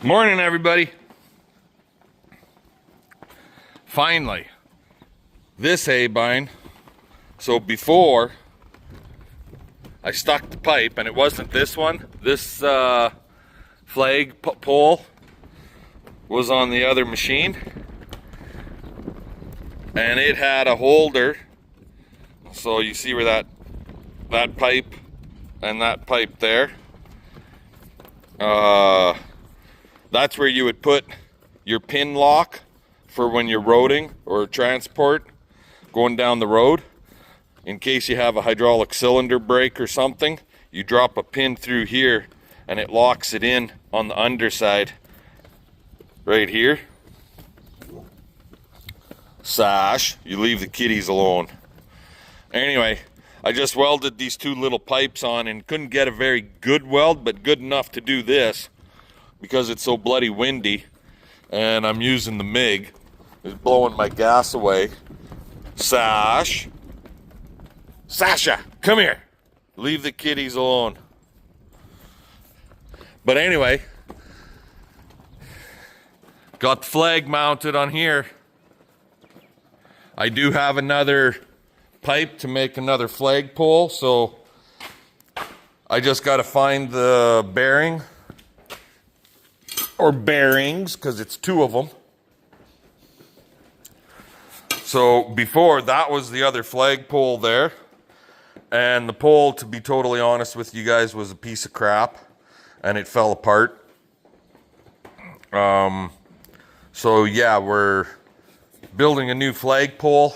Morning, everybody. Finally, this hay-bine. So before, I stuck the pipe, and it wasn't this one. This flag pole was on the other machine, and it had a holder. So you see where that pipe and that pipe there. That's where you would put your pin lock for when you're roading or transport going down the road. In case you have a hydraulic cylinder break or something, you drop a pin through here and it locks it in on the underside right here. Sash, you leave the kitties alone. Anyway, I just welded these two little pipes on and couldn't get a very good weld, but good enough to do this because it's so bloody windy and I'm using the MIG. It's blowing my gas away. Sasha, come here. Leave the kitties alone. But anyway, got the flag mounted on here. I do have another pipe to make another flagpole, so I just got to find the bearing or bearings because it's two of them. So before, that was the other flagpole there, and the pole, to be totally honest with you guys, was a piece of crap and it fell apart. So yeah, we're building a new flagpole,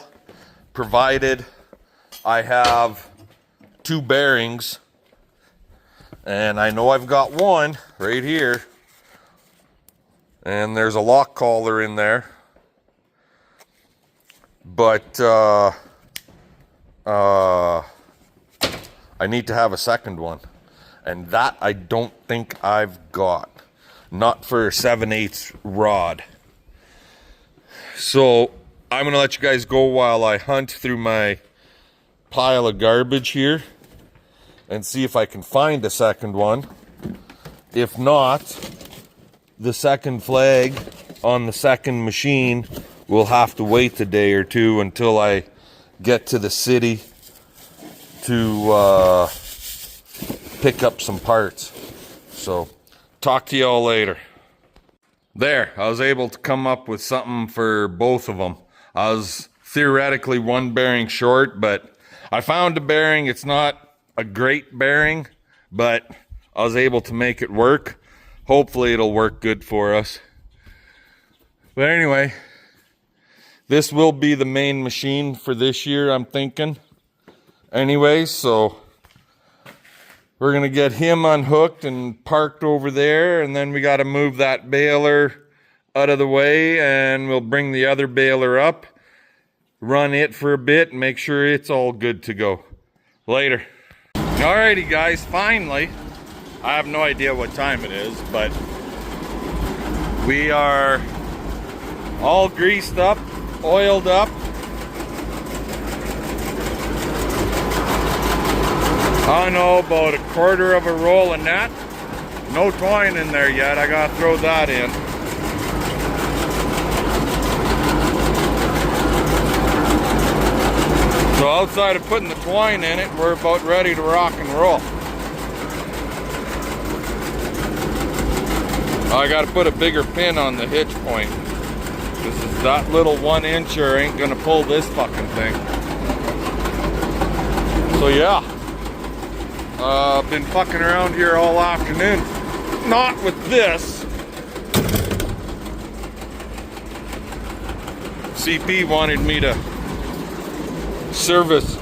provided I have two bearings, and I know I've got one right here, and there's a lock collar in there, but I need to have a second one, and that I don't think I've got, not for a 7/8 rod. So I'm gonna let you guys go while I hunt through my pile of garbage here and see if I can find a second one. If not, the second flag on the second machine will have to wait a day or two until I get to the city to pick up some parts. So talk to y'all later. There, I was able to come up with something for both of them. I was theoretically one bearing short, but I found a bearing. It's not a great bearing, but I was able to make it work. Hopefully it'll work good for us. But anyway, this will be the main machine for this year, I'm thinking. Anyway, so we're gonna get him unhooked and parked over there, and then we gotta move that baler out of the way, and we'll bring the other baler up, run it for a bit, and make sure it's all good to go. Later. Alrighty guys, finally, I have no idea what time it is, but we are all greased up, oiled up. I don't know, about a quarter of a roll of net. No twine in there yet, I gotta throw that in. So outside of putting the twine in it, we're about ready to rock and roll. I gotta put a bigger pin on the hitch point. This is that little 1-incher ain't gonna pull this fucking thing. So yeah, I've been fucking around here all afternoon. Not with this. CP wanted me to service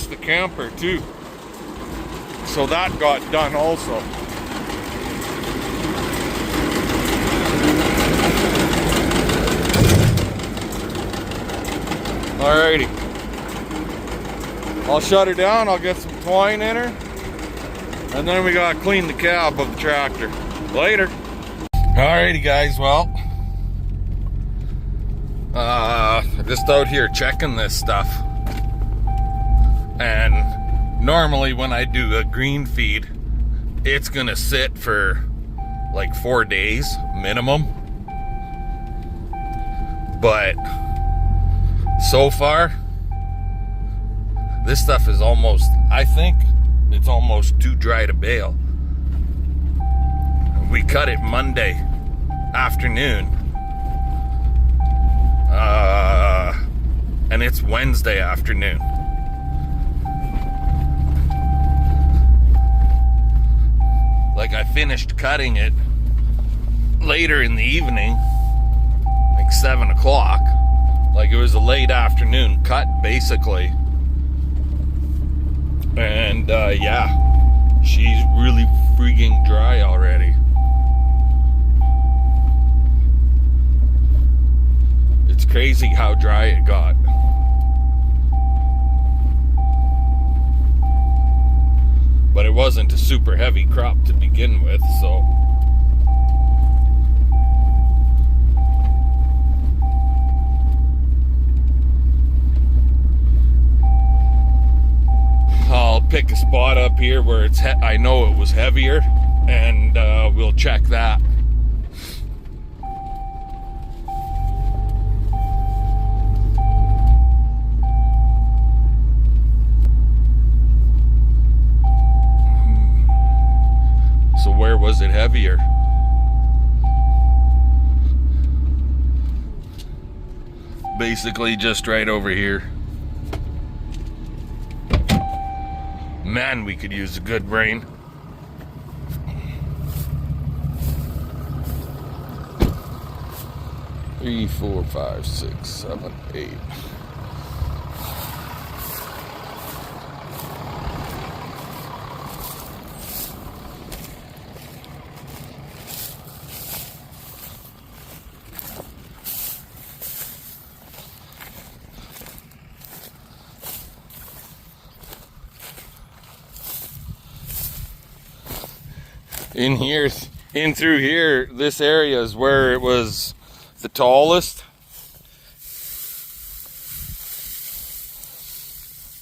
the camper too, so that got done also. Alrighty, I'll shut her down, I'll get some twine in her, and then we gotta clean the cab of the tractor. Later. Alrighty guys, well, just out here checking this stuff, and normally when I do a green feed, it's gonna sit for like 4 days minimum. But so far, this stuff is almost, I think it's almost too dry to bale. We cut it Monday afternoon. And it's Wednesday afternoon. Like, I finished cutting it later in the evening, like 7 o'clock. Like, it was a late afternoon cut, basically. And, yeah, she's really freaking dry already. It's crazy how dry it got. But it wasn't a super heavy crop to begin with, so. I'll pick a spot up here where it's I know it was heavier, and we'll check that. So where was it heavier? Basically just right over here. Man, we could use a good rain. Three, 4, 5, 6, 7, 8. In here, in through here, this area is where it was the tallest.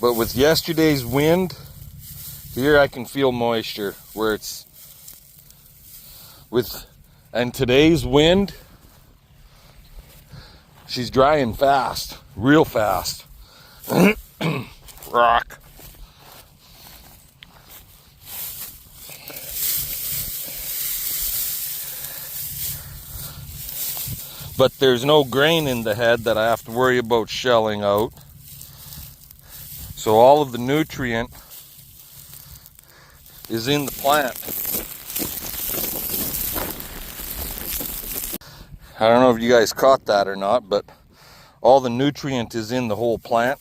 But with yesterday's wind, here I can feel moisture where it's and today's wind, she's drying fast, real fast. Rock. But there's no grain in the head that I have to worry about shelling out. So all of the nutrient is in the plant. I don't know if you guys caught that or not, but all the nutrient is in the whole plant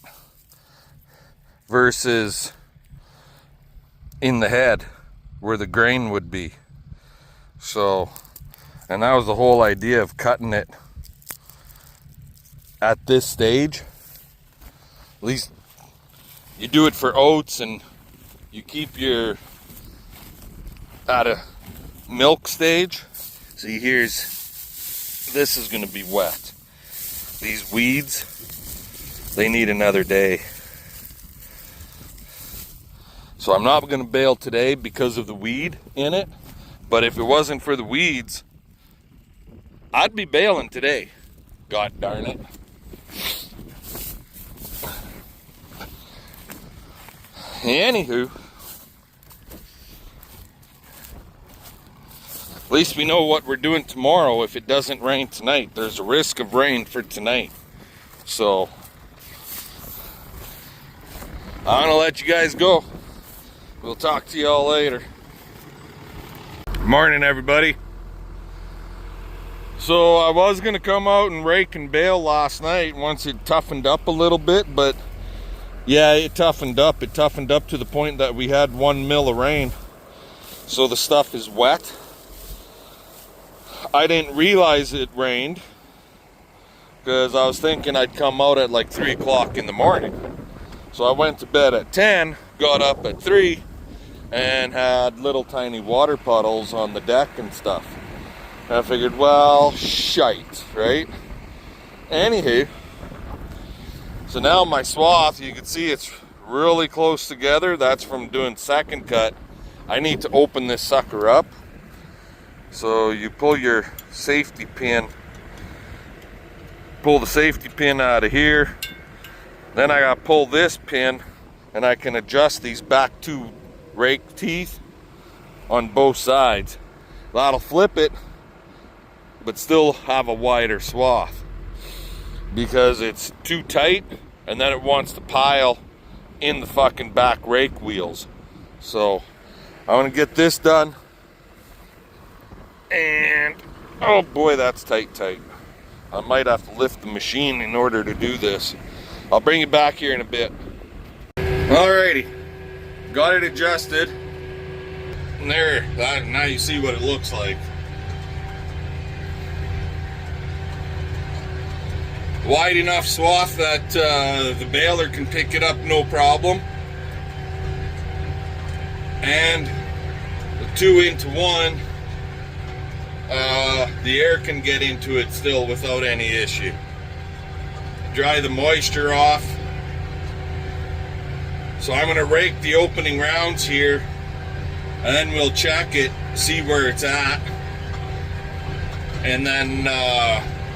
versus in the head where the grain would be. So, and that was the whole idea of cutting it at this stage. At least you do it for oats, and you keep your at a milk stage. See, this is going to be wet. These weeds, they need another day. So I'm not going to bale today because of the weed in it. But if it wasn't for the weeds, I'd be baling today. God darn it. Anywho, at least we know what we're doing tomorrow if it doesn't rain tonight. There's a risk of rain for tonight. So, I'm gonna let you guys go. We'll talk to y'all later. Good morning, everybody. So I was gonna come out and rake and bale last night once it toughened up a little bit, but yeah, it toughened up. It toughened up to the point that we had 1 mil of rain. So the stuff is wet. I didn't realize it rained because I was thinking I'd come out at like 3 o'clock in the morning. So I went to bed at 10, got up at 3, and had little tiny water puddles on the deck and stuff. And I figured, well, shite, right? Anywho, so now my swath, you can see it's really close together. That's from doing second cut. I need to open this sucker up So you pull your safety pin, pull the safety pin out of here. Then I gotta pull this pin, and I can adjust these back two rake teeth on both sides. That'll flip it, but still have a wider swath, because it's too tight and then it wants to pile in the fucking back rake wheels. So I want to get this done, and oh boy, that's tight. I might have to lift the machine in order to do this. I'll bring it back here in a bit. Alrighty, got it adjusted. And there, now you see what it looks like. Wide enough swath that the baler can pick it up no problem. And the 2-into-1, the air can get into it still without any issue. Dry the moisture off. So I'm gonna rake the opening rounds here, and then we'll check it, see where it's at, and then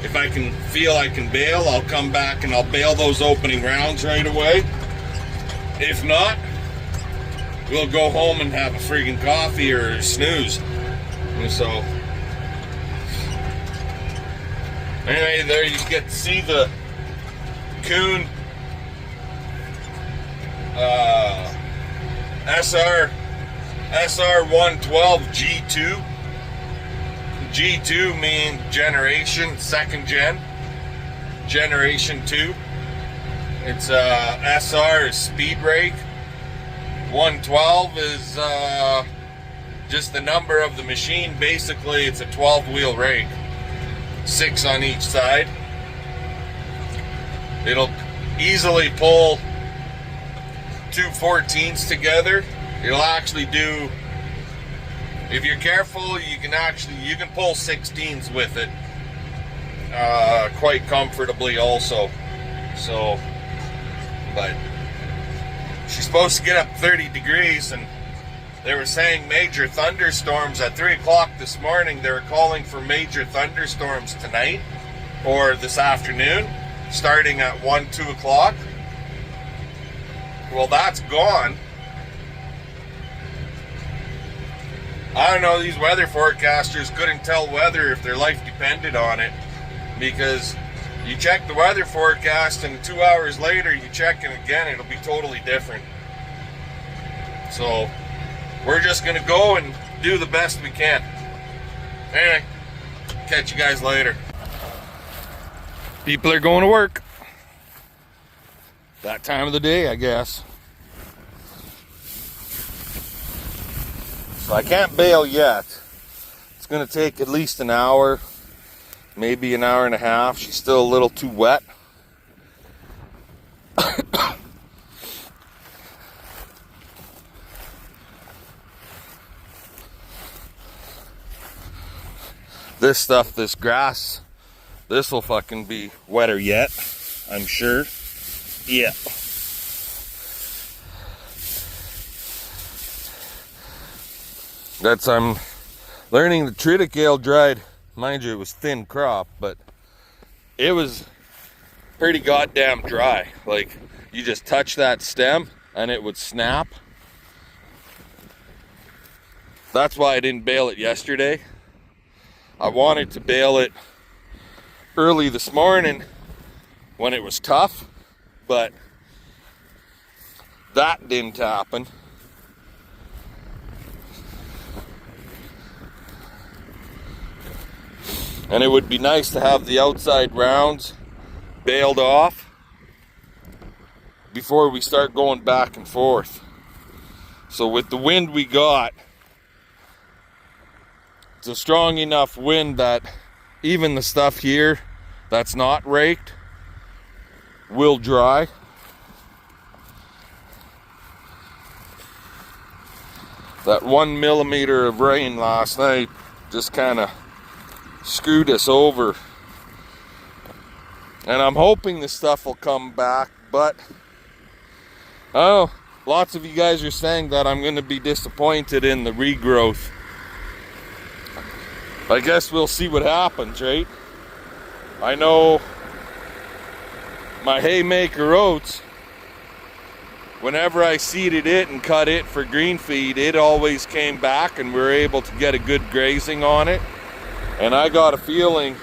if I can feel I can bale, I'll come back and I'll bale those opening rounds right away. If not, we'll go home and have a friggin' coffee or a snooze. And so anyway, there you get to see the Kuhn SR112 G2. G2 means generation, second generation 2. It's SR is speed rake. 112 is just the number of the machine. Basically, it's a 12-wheel rake, 6 on each side. It'll easily pull 2 14s together. It'll actually do, if you're careful, you can pull 16s with it quite comfortably also. So, but she's supposed to get up 30 degrees, and they were saying major thunderstorms at 3 o'clock this morning. They were calling for major thunderstorms tonight or this afternoon, starting at 1, 2 o'clock. Well, that's gone. I don't know, these weather forecasters couldn't tell weather if their life depended on it, because you check the weather forecast and 2 hours later you check it again, it'll be totally different. So we're just gonna go and do the best we can. Anyway, catch you guys later. People are going to work. That time of the day, I guess. So I can't bale yet. It's gonna take at least an hour, maybe an hour and a half. She's still a little too wet. This stuff, this grass, this will fucking be wetter yet, I'm sure. Yeah. I'm learning the Triticale dried. Mind you, it was thin crop, but it was pretty goddamn dry. Like, you just touch that stem and it would snap. That's why I didn't bale it yesterday. I wanted to bale it early this morning when it was tough, but that didn't happen. And it would be nice to have the outside rounds baled off before we start going back and forth. So with the wind we got, it's a strong enough wind that even the stuff here that's not raked will dry. That 1 millimeter of rain last night just kind of screwed us over, and I'm hoping this stuff will come back, but oh, lots of you guys are saying that I'm going to be disappointed in the regrowth. I guess we'll see what happens, right? I know my haymaker oats, whenever I seeded it and cut it for green feed, it always came back and we were able to get a good grazing on it. And I got a feeling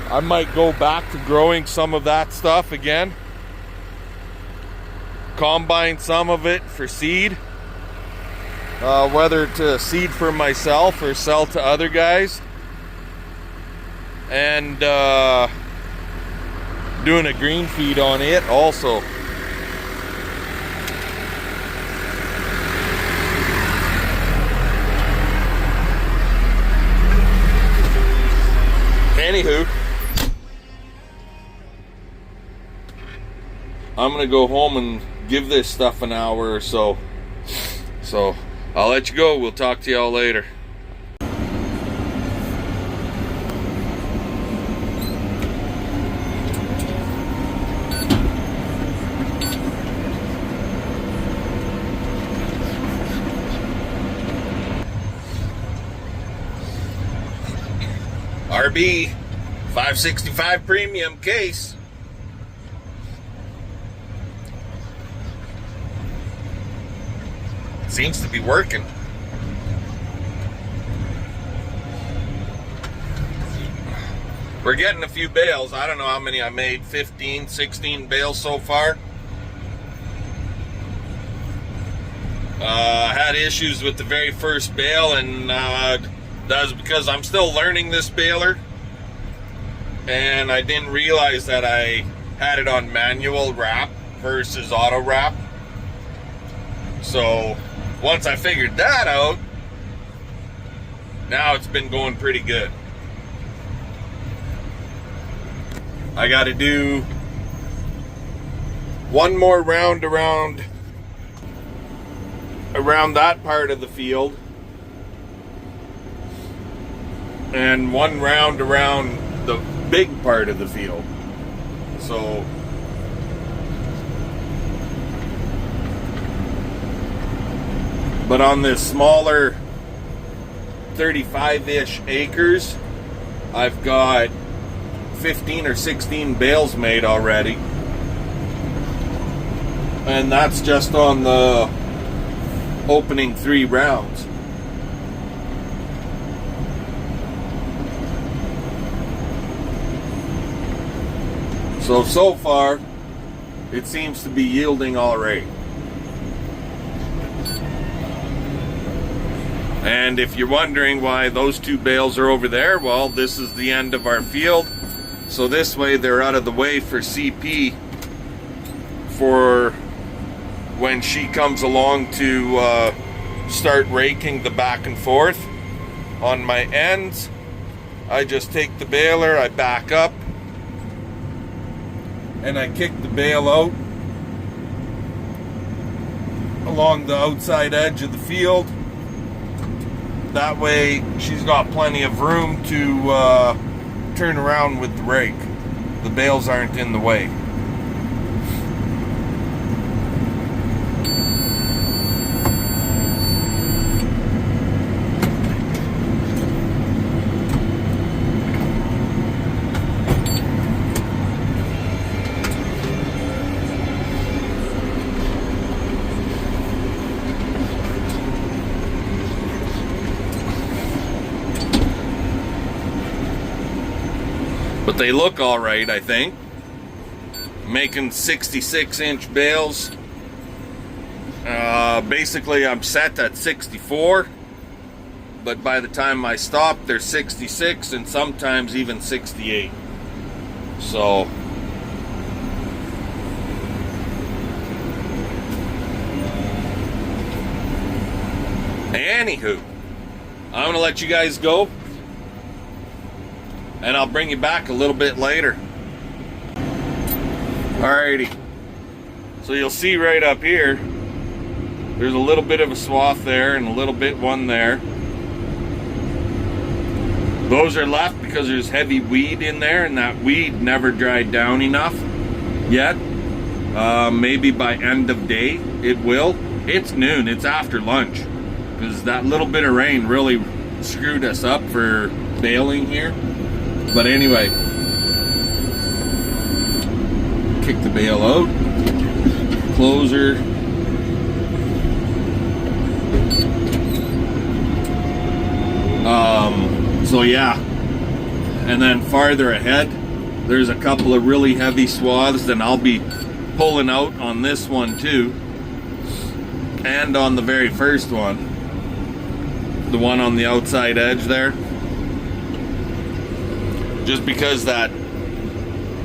I might go back to growing some of that stuff again. Combine some of it for seed. Whether to seed for myself or sell to other guys. And doing a green feed on it also. Anywho, I'm gonna go home and give this stuff an hour or so. So I'll let you go. We'll talk to y'all later. RB 565 premium case. Seems to be working. We're getting a few bales. I don't know how many I made, 15, 16 bales so far. I had issues with the very first bale, and that was because I'm still learning this baler, and I didn't realize that I had it on manual wrap versus auto wrap. So once I figured that out, now it's been going pretty good. I got to do one more round around that part of the field, and one round around the big part of the field. So but on this smaller 35-ish acres, I've got 15 or 16 bales made already, and that's just on the opening 3 rounds. So far, it seems to be yielding all right. And if you're wondering why those 2 bales are over there, well, this is the end of our field. So this way they're out of the way for CP for when she comes along to start raking the back and forth. On my ends, I just take the baler, I back up, and I kick the bale out along the outside edge of the field. That way she's got plenty of room to turn around with the rake. The bales aren't in the way. But they look all right, I think. Making 66-inch bales. Basically, I'm set at 64. But by the time I stop, they're 66 and sometimes even 68. So anywho, I'm going to let you guys go. And I'll bring you back a little bit later. Alrighty. So you'll see right up here, there's a little bit of a swath there and a little bit one there. Those are left because there's heavy weed in there, and that weed never dried down enough yet. Maybe by end of day it will. It's noon, it's after lunch, because that little bit of rain really screwed us up for baling here. But anyway, kick the bale out, closer. So yeah, and then farther ahead, there's a couple of really heavy swaths, and I'll be pulling out on this one too, and on the very first one, the one on the outside edge there, just because that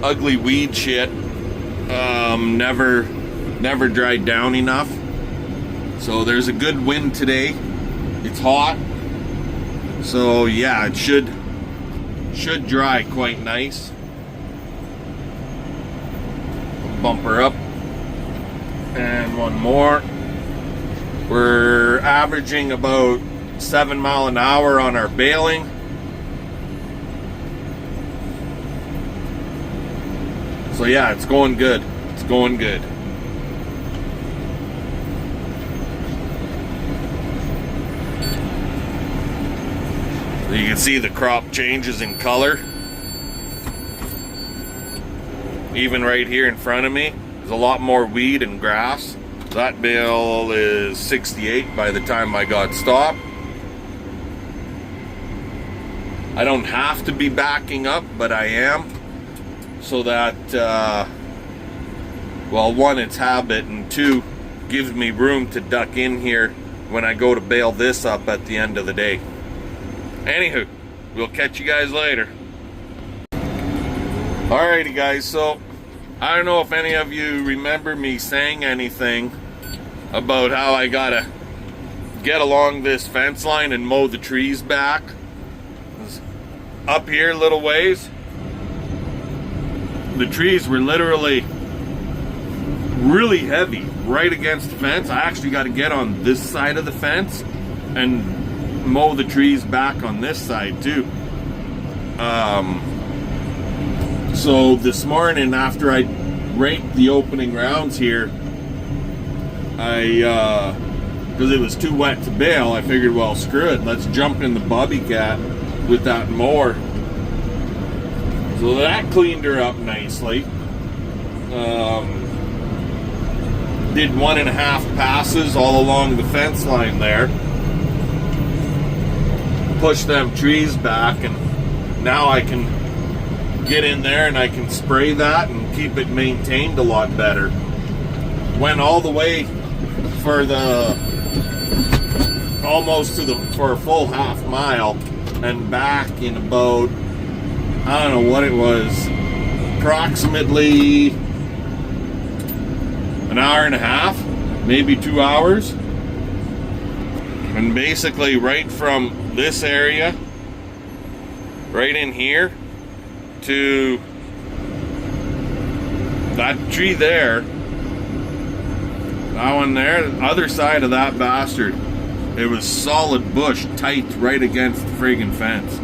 ugly weed shit never dried down enough. So there's a good wind today. It's hot, so yeah, it should dry quite nice. Bumper up, and one more. We're averaging about 7 miles an hour on our baling. So yeah, it's going good. It's going good. So you can see the crop changes in color. Even right here in front of me, there's a lot more weed and grass. That bale is 68 by the time I got stopped. I don't have to be backing up, but I am, so that, well, one, it's habit, and two, gives me room to duck in here when I go to bale this up at the end of the day. Anywho, we'll catch you guys later. Alrighty guys, so I don't know if any of you remember me saying anything about how I gotta get along this fence line and mow the trees back. Up here a little ways, the trees were literally really heavy right against the fence. I actually got to get on this side of the fence and mow the trees back on this side too. So this morning, after I raked the opening rounds here, because it was too wet to bale, I figured, well, screw it, let's jump in the bobbycat with that mower. So that cleaned her up nicely. Did 1.5 passes all along the fence line there. Push them trees back, and now I can get in there and I can spray that and keep it maintained a lot better. Went all the way for for a full half mile and back in about, I don't know what it was, approximately an hour and a half, maybe 2 hours. And basically right from this area, right in here, to that tree there, that one there, the other side of that bastard, it was solid bush, tight right against the friggin' fence.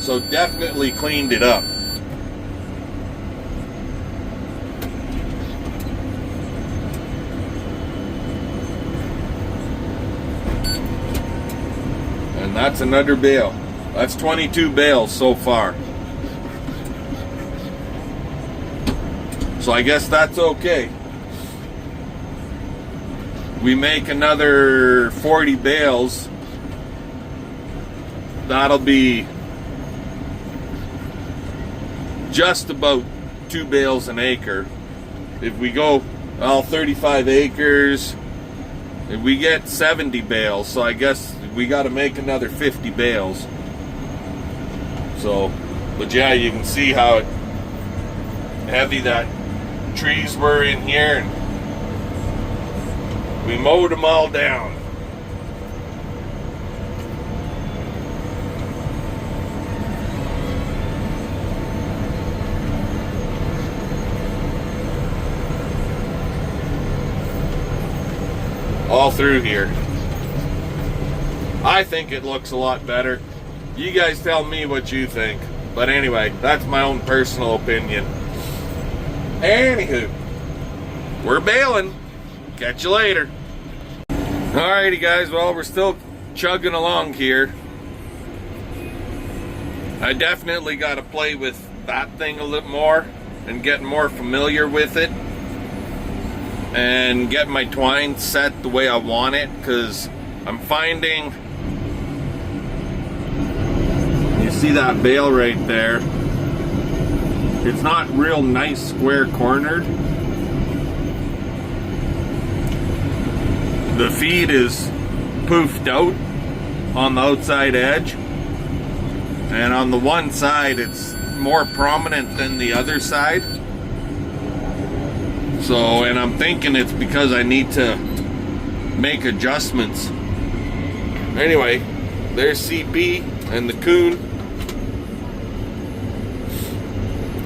So definitely cleaned it up. And that's another bale. That's 22 bales so far. So I guess that's okay. We make another 40 bales. That'll be just about 2 bales an acre. If we go, well, 35 acres, if we get 70 bales, so I guess we got to make another 50 bales. So, but yeah, you can see how heavy that trees were in here, and we mowed them all down. All through here. I think it looks a lot better. You guys tell me what you think. But anyway, that's my own personal opinion. Anywho, we're baling. Catch you later. Alrighty guys, well, we're still chugging along here. I definitely got to play with that thing a little more and get more familiar with it and get my twine set the way I want it, because I'm finding, you see that bale right there, it's not real nice square cornered. The feed is poofed out on the outside edge, and on the one side it's more prominent than the other side. So, and I'm thinking it's because I need to make adjustments. Anyway, there's CP and the coon.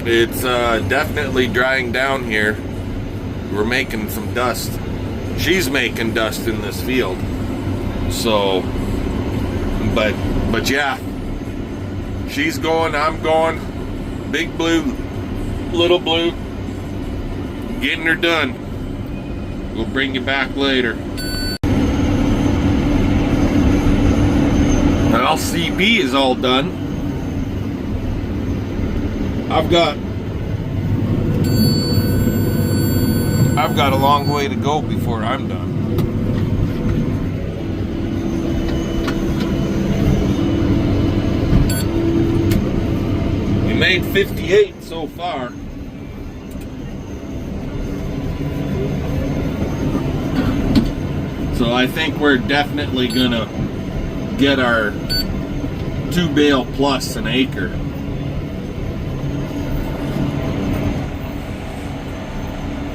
It's definitely drying down here. We're making some dust. She's making dust in this field. So, but yeah, she's going, I'm going. Big blue, little blue, getting her done. We'll bring you back later. Well, CP is all done. I've got a long way to go before I'm done. We made 58 so far. So I think we're definitely gonna get our 2 bale plus an acre.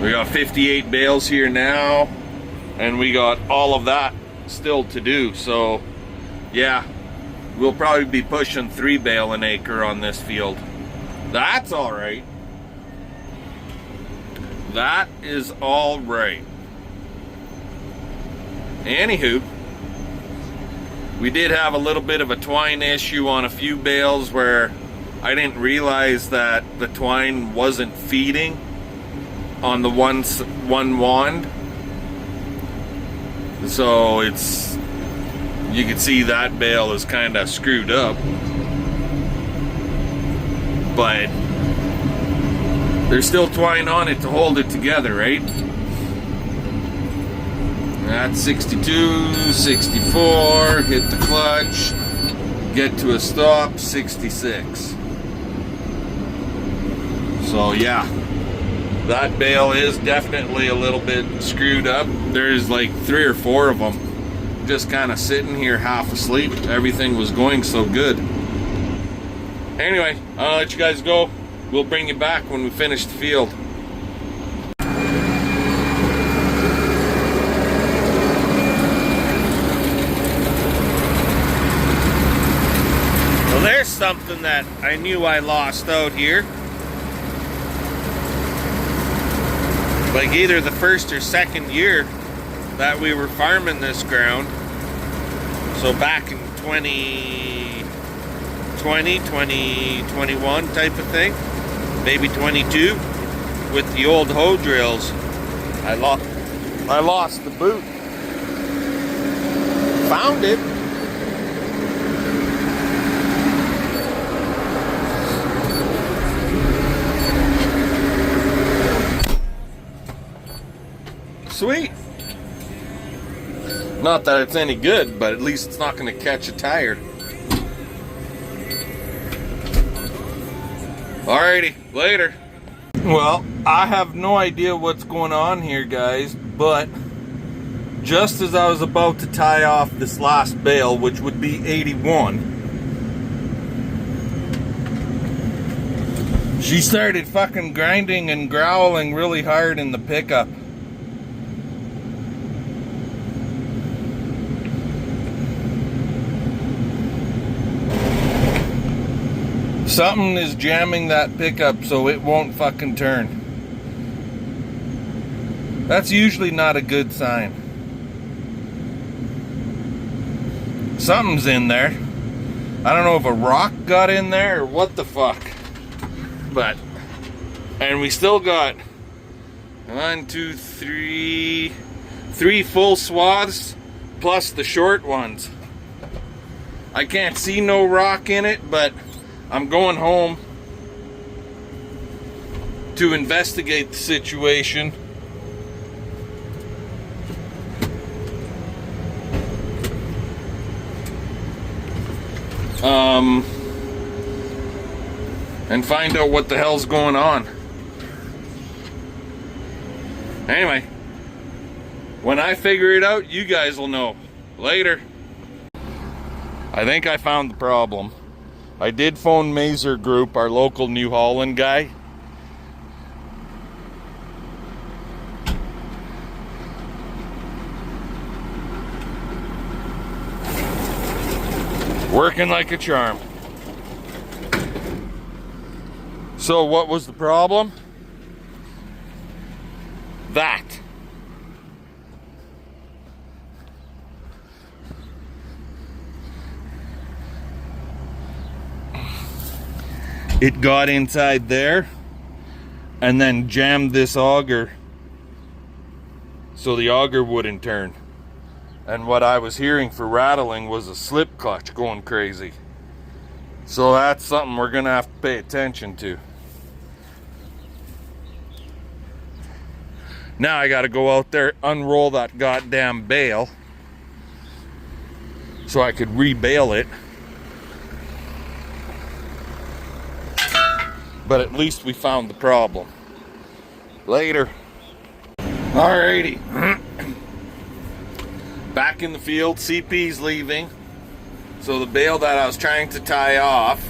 We got 58 bales here now, and we got all of that still to do. So yeah, we'll probably be pushing 3 bale an acre on this field. That's all right. That is all right. Anywho, we did have a little bit of a twine issue on a few bales where I didn't realize that the twine wasn't feeding on the one wand. So it's, you can see that bale is kind of screwed up, but there's still twine on it to hold it together, right? That's 62, 64, hit the clutch, get to a stop, 66. So yeah, that bale is definitely a little bit screwed up. There's like 3 or 4 of them just kind of sitting here half asleep. Everything was going so good. Anyway, I'll let you guys go. We'll bring you back when we finish the field. Well, there's something that I knew I lost out here. Like either the first or second year that we were farming this ground. So back in 2020, 2021 type of thing. Maybe 22 with the old hoe drills. I lost the boot. Found it. Sweet. Not that it's any good, but at least it's not going to catch a tire. Alrighty, later. Well, I have no idea what's going on here, guys, but just as I was about to tie off this last bale, which would be 81, she started fucking grinding and growling really hard in the pickup. Something is jamming that pickup so it won't fucking turn. That's usually not a good sign. Something's in there. I don't know if a rock got in there or what the fuck. But, and we still got 1, 2, 3 full swaths plus the short ones. I can't see no rock in it, but I'm going home to investigate the situation. And find out what the hell's going on. Anyway, when I figure it out, you guys will know. Later. I think I found the problem. I did phone Mazer Group, our local New Holland guy. Working like a charm. So what was the problem? That. It got inside there and then jammed this auger so the auger wouldn't turn. And what I was hearing for rattling was a slip clutch going crazy. So that's something we're gonna have to pay attention to. Now I gotta go out there, unroll that goddamn bale so I could re-bale it. But at least we found the problem. Later. Alrighty. Back in the field, CP's leaving. So the bale that I was trying to tie off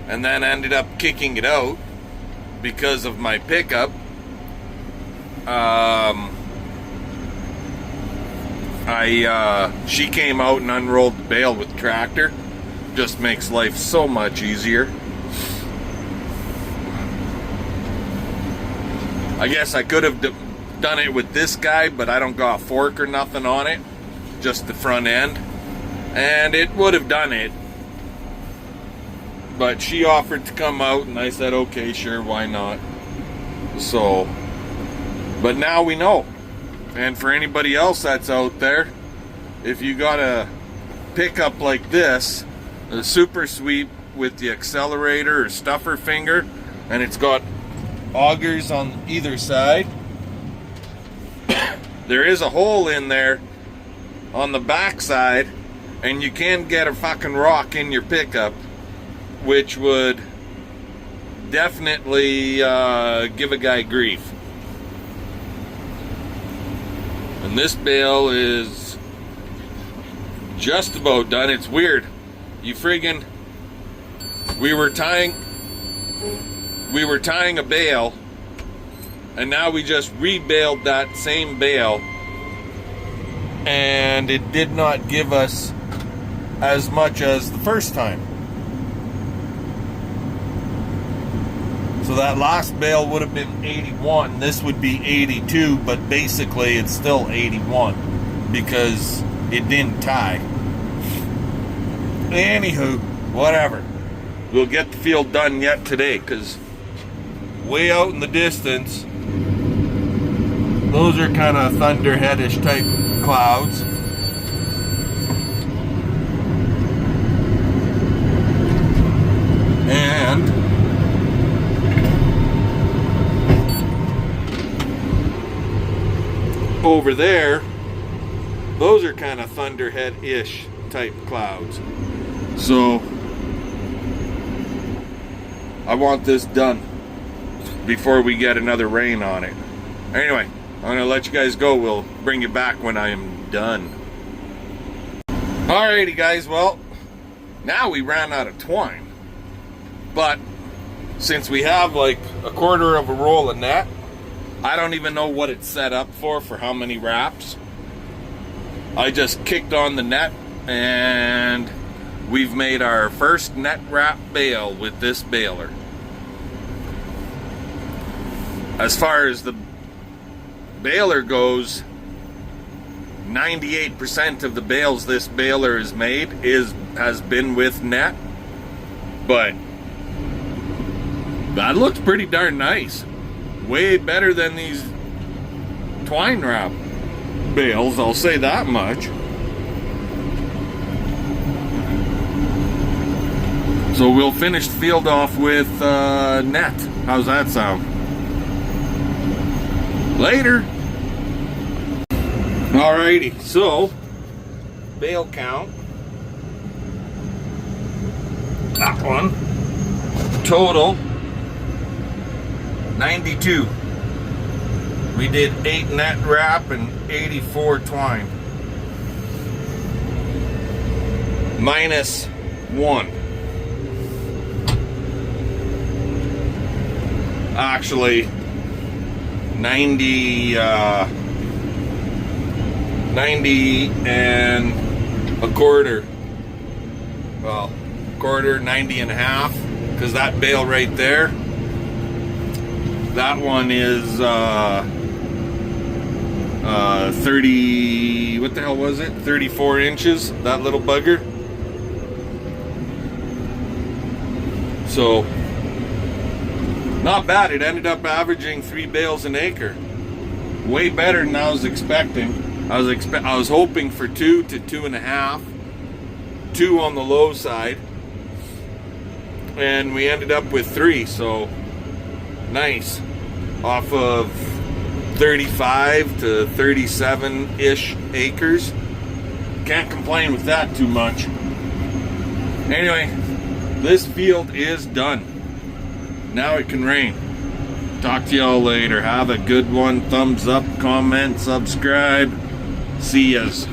and then ended up kicking it out because of my pickup. She came out and unrolled the bale with the tractor. Just makes life so much easier. I guess I could have done it with this guy, but I don't got a fork or nothing on it. Just the front end. And it would have done it. But she offered to come out and I said, okay, sure, why not? So, but now we know. And for anybody else that's out there, if you got a pickup like this, a super sweep with the accelerator or stuffer finger, and it's got augers on either side, there is a hole in there on the back side, and you can get a fucking rock in your pickup, which would definitely give a guy grief. And this bale is just about done. It's weird. You friggin', we were tying a bale, and now we just re-baled that same bale, and it did not give us as much as the first time. So that last bale would have been 81. This would be 82, but basically it's still 81 because it didn't tie. Anywho, whatever. We'll get the field done yet today, because way out in the distance, those are kind of thunderheadish type clouds. And over there, those are kind of thunderhead-ish type clouds. So I want this done before we get another rain on it. Anyway, I'm gonna let you guys go. We'll bring you back when I am done. Alrighty guys, well, now we ran out of twine. But since we have like a quarter of a roll of net, I don't even know what it's set up for how many wraps. I just kicked on the net and we've made our first net wrap bale with this baler. As far as the baler goes, 98% of the bales this baler has made has been with net, but that looks pretty darn nice. Way better than these twine wrap bales, I'll say that much. So we'll finish the field off with net. How's that sound? Later. Alrighty, so bale count. That one. Total 92. We did 8 net wrap and 84 twine. Minus 1. Actually, 90 and a quarter. Well, quarter, 90 and a half, because that bale right there, that one is 30, what the hell was it? 34 inches, that little bugger. So, not bad. It ended up averaging 3 bales an acre. Way better than I was expecting. I was hoping for 2 to 2.5. 2 on the low side. And we ended up with 3, so nice. Off of 35 to 37-ish acres. Can't complain with that too much. Anyway, this field is done. Now it can rain. Talk to y'all later. Have a good one. Thumbs up, comment, subscribe. See yas.